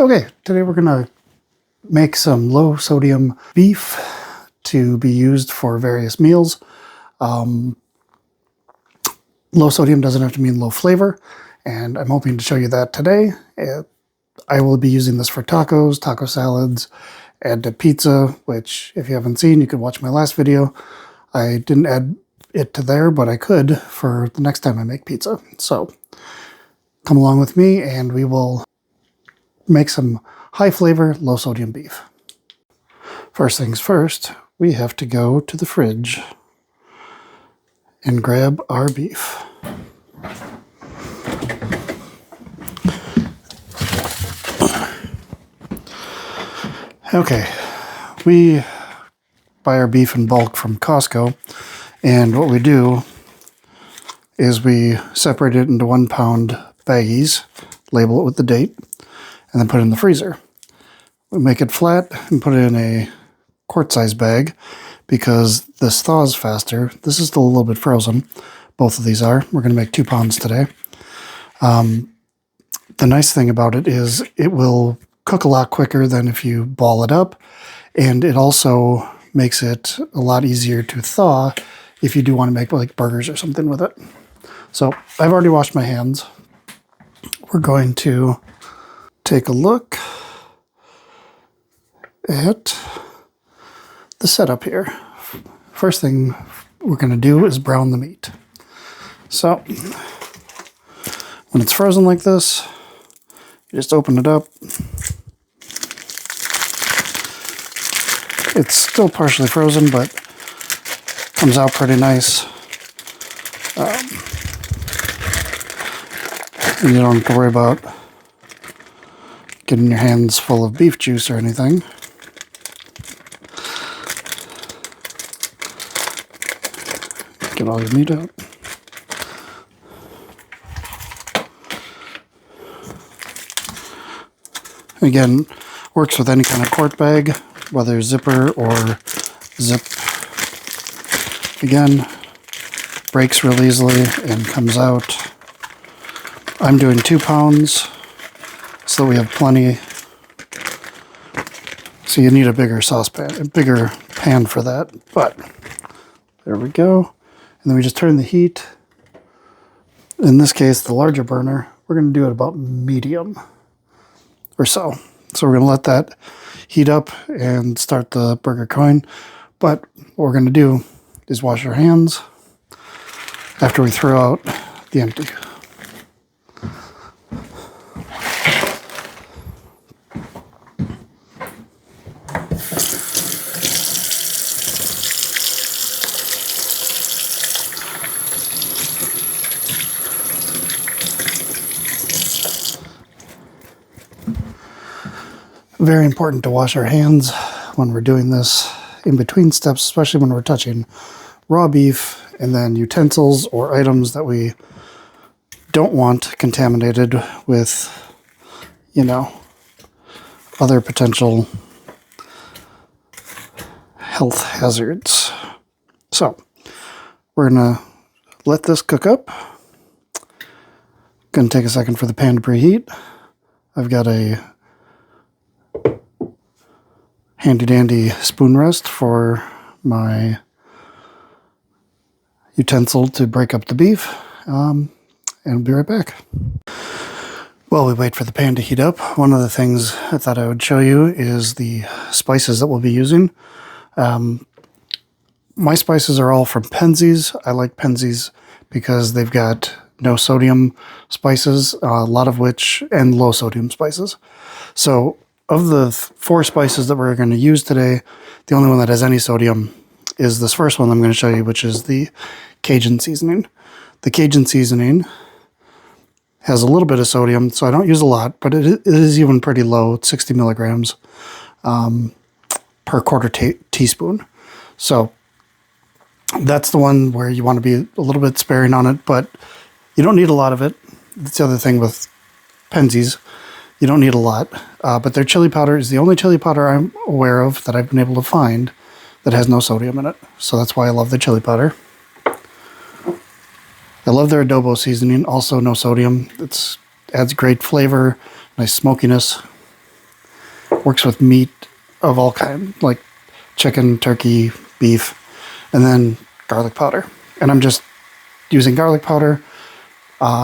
Okay, today we're gonna make some low sodium beef to be used for various meals. Low sodium doesn't have to mean low flavor, and I'm hoping to show you that today. I will be using this for tacos, taco salads, and to pizza, which if you haven't seen, you could watch my last video. I didn't add it to there, but I could for the next time I make pizza. So come along with me and we will make some high flavor, low sodium beef. First things first, we have to go to the fridge and grab our beef. Okay, we buy our beef in bulk from Costco, and what we do is we separate it into 1 pound baggies, label it with the date, and then put it in the freezer. We make it flat and put it in a quart-size bag because this thaws faster. This is still a little bit frozen. Both of these are. We're going to make 2 pounds today. The nice thing about it is it will cook a lot quicker than if you ball it up, and it also makes it a lot easier to thaw if you do want to make like burgers or something with it. So I've already washed my hands. We're going to take a look at the setup here. First thing we're going to do is brown the meat. So when it's frozen like this, you just open it up. It's still partially frozen, but comes out pretty nice. And you don't have to worry about getting your hands full of beef juice or anything. Get all your meat out. Again, works with any kind of quart bag, whether zipper or zip. Again, breaks real easily and comes out. I'm doing 2 pounds, so we have plenty. So you need a bigger saucepan, a bigger pan for that, but there we go. And then we just turn the heat. In this case, the larger burner, we're going to do it about medium or so. So we're going to let that heat up and start the burger going. But what we're going to do is wash our hands after we throw out the empty. Very important to wash our hands when we're doing this in between steps, especially when we're touching raw beef and then utensils or items that we don't want contaminated with, other potential health hazards. So we're gonna let this cook up. Gonna take a second for the pan to preheat. I've got a handy dandy spoon rest for my utensil to break up the beef, and we'll be right back. While we wait for the pan to heat up, one of the things I thought I would show you is the spices that we'll be using. My spices are all from Penzeys. I like Penzeys because they've got no sodium spices, a lot of which, and low sodium spices. So of the 4 spices that we're going to use today, the only one that has any sodium is this first one I'm going to show you, which is the Cajun seasoning. The Cajun seasoning has a little bit of sodium, so I don't use a lot, but it is even pretty low. It's 60 milligrams per quarter teaspoon. So that's the one where you want to be a little bit sparing on it, but you don't need a lot of it. That's the other thing with Penzeys. You don't need a lot, but their chili powder is the only chili powder I'm aware of that I've been able to find that has no sodium in it. So that's why I love the chili powder. I love their adobo seasoning, also no sodium. It adds great flavor, nice smokiness. works with meat of all kinds, like chicken, turkey, beef, and then garlic powder. And I'm just using garlic powder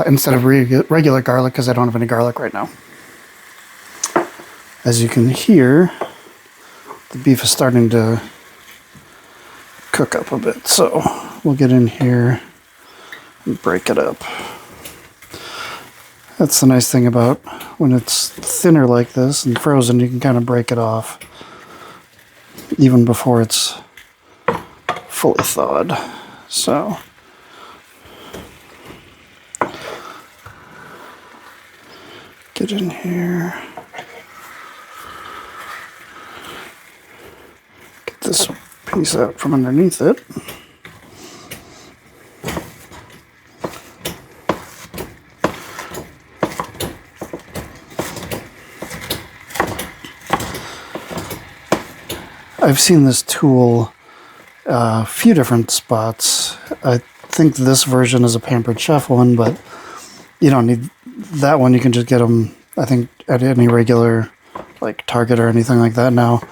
instead of regular garlic because I don't have any garlic right now. As you can hear, the beef is starting to cook up a bit, so we'll get in here and break it up. That's the nice thing about when it's thinner like this and frozen, you can kind of break it off even before it's fully thawed. So get in here. Get this piece out from underneath it. I've seen this tool a few different spots. I think this version is a Pampered Chef one, but you don't need that one. You can just get them, I think, at any regular like Target or anything like that now.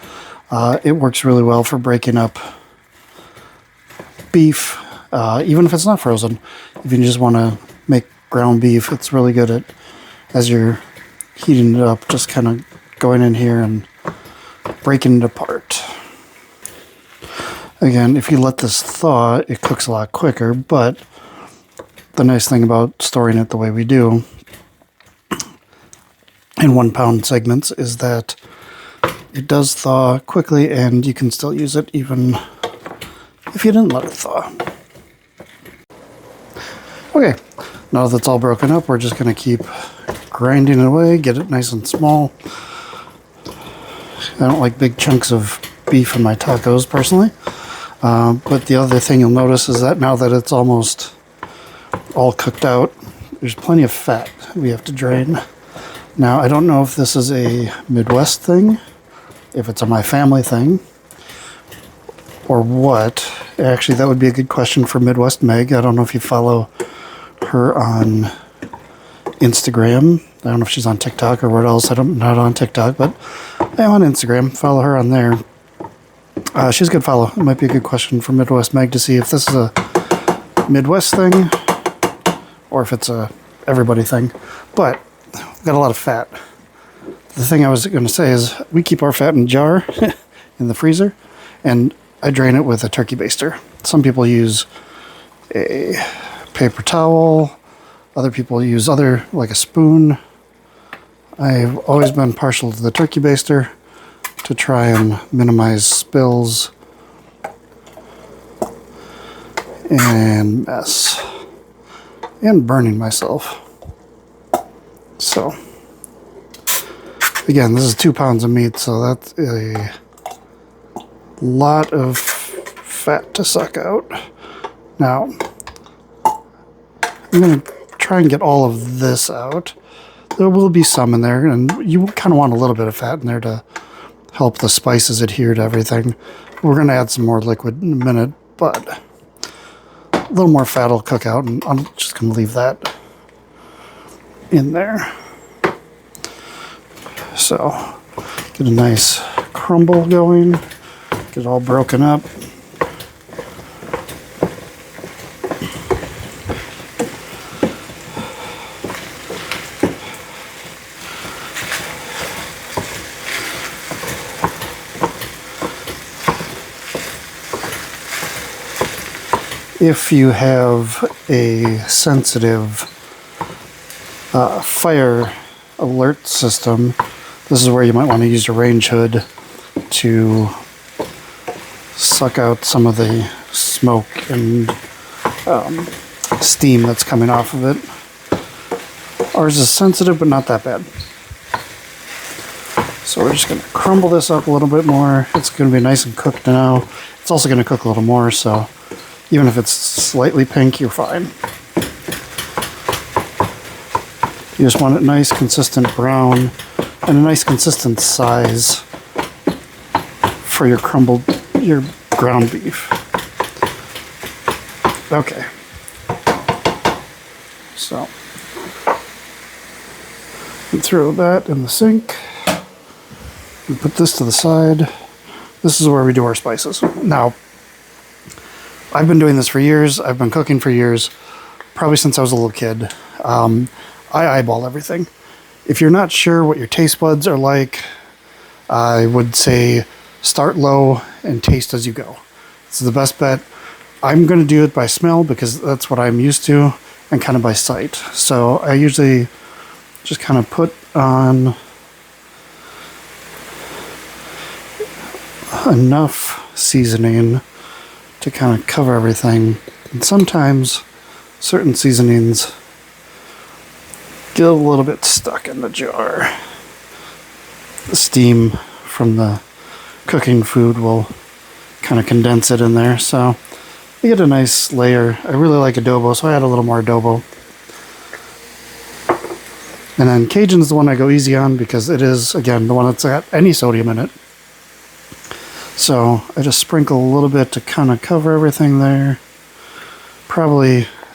It works really well for breaking up beef, even if it's not frozen. If you just want to make ground beef, it's really good at, as you're heating it up, just kind of going in here and breaking it apart. Again, if you let this thaw, it cooks a lot quicker, but the nice thing about storing it the way we do in 1 pound segments is that it does thaw quickly and you can still use it even if you didn't let it thaw. Okay, now that it's all broken up, we're just going to keep grinding it away, get it nice and small. I don't like big chunks of beef in my tacos personally. But the other thing you'll notice is that now that it's almost all cooked out, there's plenty of fat we have to drain. Now, I don't know if this is a Midwest thing, if it's a my family thing, or what. Actually, that would be a good question for Midwest Meg. I don't know if you follow her on Instagram. I don't know if she's on TikTok or what else. I'm not on TikTok, but I'm on Instagram. Follow her on there. She's a good follow. It might be a good question for Midwest Meg to see if this is a Midwest thing or if it's a everybody thing. But we've got a lot of fat. The thing I was going to say is we keep our fat in a jar in the freezer, and I drain it with a turkey baster. Some people use a paper towel. Other people use like a spoon. I've always been partial to the turkey baster to try and minimize spills and mess and burning myself. So again, this is 2 pounds of meat, so that's a lot of fat to suck out. Now I'm going to try and get all of this out. There will be some in there, and you kind of want a little bit of fat in there to help the spices adhere to everything. We're going to add some more liquid in a minute, but a little more fat will cook out, and I'm just going to leave that in there. So, get a nice crumble going, get it all broken up. If you have a sensitive fire alert system, this is where you might want to use your range hood to suck out some of the smoke and steam that's coming off of it. Ours is sensitive, but not that bad. So we're just going to crumble this up a little bit more. It's going to be nice and cooked now. It's also going to cook a little more, so even if it's slightly pink, you're fine. You just want it nice, consistent brown, and a nice, consistent size for your ground beef. Okay. So, throw that in the sink. We put this to the side. This is where we do our spices. Now, I've been doing this for years. I've been cooking for years, probably since I was a little kid. I eyeball everything. If you're not sure what your taste buds are like, I would say start low and taste as you go. It's the best bet. I'm going to do it by smell because that's what I'm used to, and kind of by sight. So I usually just kind of put on enough seasoning to kind of cover everything. And sometimes certain seasonings get a little bit stuck in the jar. The steam from the cooking food will kind of condense it in there, so you get a nice layer. I really like adobo, so I add a little more adobo. And then Cajun is the one I go easy on because it is, again, the one that's got any sodium in it. So I just sprinkle a little bit to kind of cover everything there.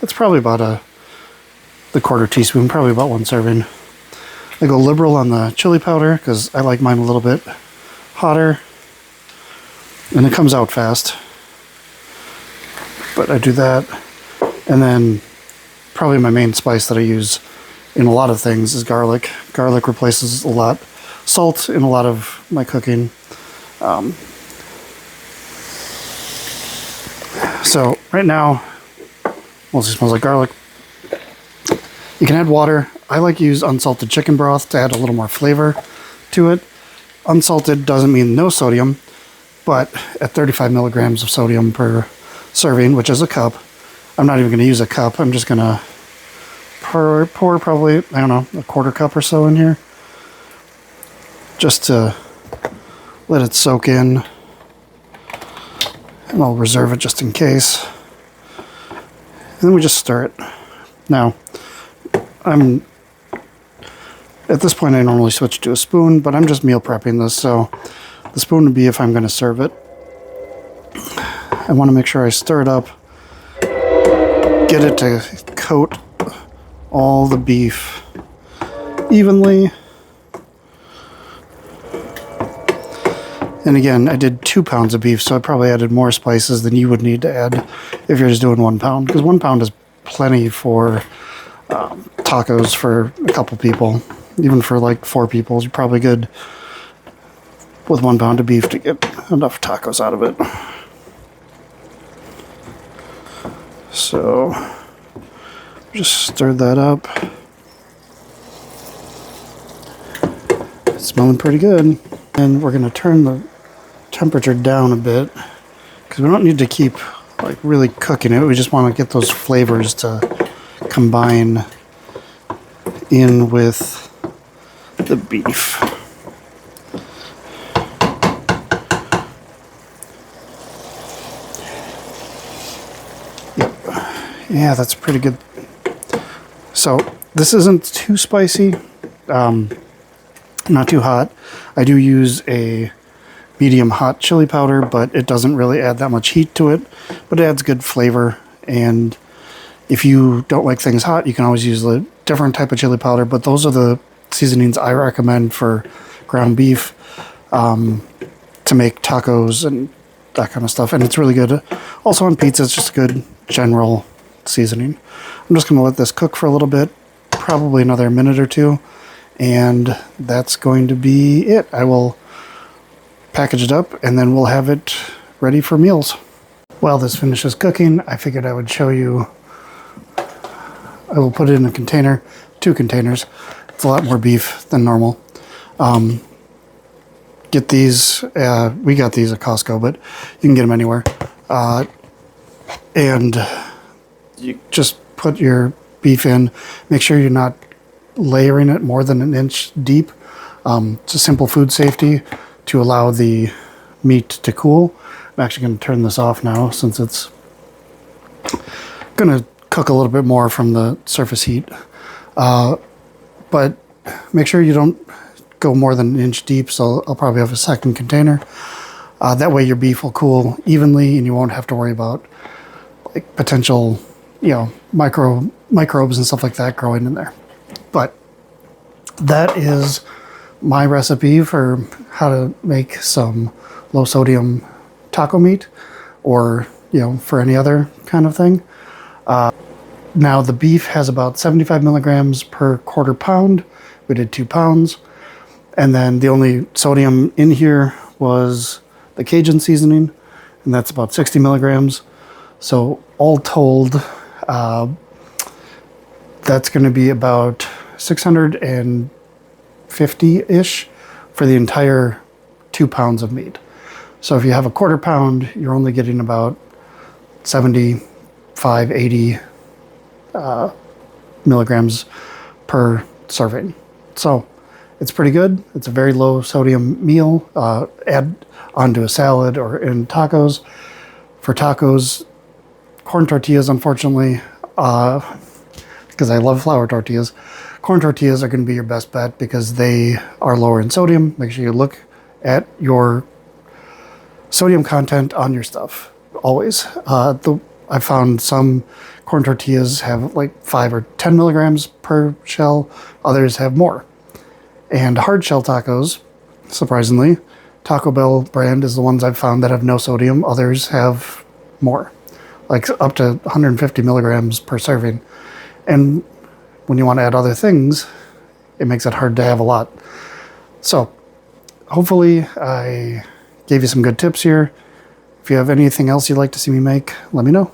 It's probably about the quarter teaspoon, probably about 1 serving. I go liberal on the chili powder because I like mine a little bit hotter, and it comes out fast. But I do that, and then probably my main spice that I use in a lot of things is garlic. Garlic replaces a lot. Salt in a lot of my cooking. So right now, mostly smells like garlic. You can add water. I like to use unsalted chicken broth to add a little more flavor to it. Unsalted doesn't mean no sodium, but at 35 milligrams of sodium per serving, which is a cup, I'm not even going to use a cup. I'm just going to pour probably, I don't know, a quarter cup or so in here, just to let it soak in. And I'll reserve it just in case. And then we just stir it. Now, at this point I normally switch to a spoon, but I'm just meal prepping this, so the spoon would be if I'm going to serve it. I want to make sure I stir it up, get it to coat all the beef evenly. And again, I did 2 pounds of beef, so I probably added more spices than you would need to add if you're just doing 1 pound, because 1 pound is plenty for tacos for a couple people. Even for like 4 people, you're probably good with 1 pound of beef to get enough tacos out of it. So just stir that up. It's smelling pretty good. And we're going to turn the temperature down a bit because we don't need to keep like really cooking it. We just want to get those flavors to combine in with the beef. Yep. Yeah, that's pretty good. So this isn't too spicy, not too hot. I do use a medium hot chili powder, but it doesn't really add that much heat to it, but it adds good flavor. And if you don't like things hot, you can always use a different type of chili powder, but those are the seasonings I recommend for ground beef to make tacos and that kind of stuff. And it's really good. Also on pizza, it's just a good general seasoning. I'm just going to let this cook for a little bit, probably another minute or two, and that's going to be it. I will package it up and then we'll have it ready for meals. While this finishes cooking, I figured I would show you. I will put it in a container, 2 containers. It's a lot more beef than normal. Get these, we got these at Costco, but you can get them anywhere. And you just put your beef in. Make sure you're not layering it more than 1 inch deep. It's a simple food safety to allow the meat to cool. I'm actually going to turn this off now since it's going to cook a little bit more from the surface heat. But make sure you don't go more than 1 inch deep, so I'll probably have a second container. That way your beef will cool evenly and you won't have to worry about like potential, microbes and stuff like that growing in there. But that is my recipe for how to make some low sodium taco meat, or for any other kind of thing. Now the beef has about 75 milligrams per quarter pound. We did 2 pounds. And then the only sodium in here was the Cajun seasoning, and that's about 60 milligrams. So all told, that's going to be about 650-ish for the entire 2 pounds of meat. So if you have a quarter pound, you're only getting about 75, 80 milligrams per serving. So it's pretty good. It's a very low sodium meal. Add onto a salad or in tacos. For tacos, corn tortillas, unfortunately, because I love flour tortillas, corn tortillas are going to be your best bet because they are lower in sodium. Make sure you look at your sodium content on your stuff, always. I found some corn tortillas have like 5 or 10 milligrams per shell. Others have more. And hard shell tacos, surprisingly, Taco Bell brand is the ones I've found that have no sodium. Others have more, like up to 150 milligrams per serving. And when you want to add other things, it makes it hard to have a lot. So hopefully I gave you some good tips here. If you have anything else you'd like to see me make, let me know.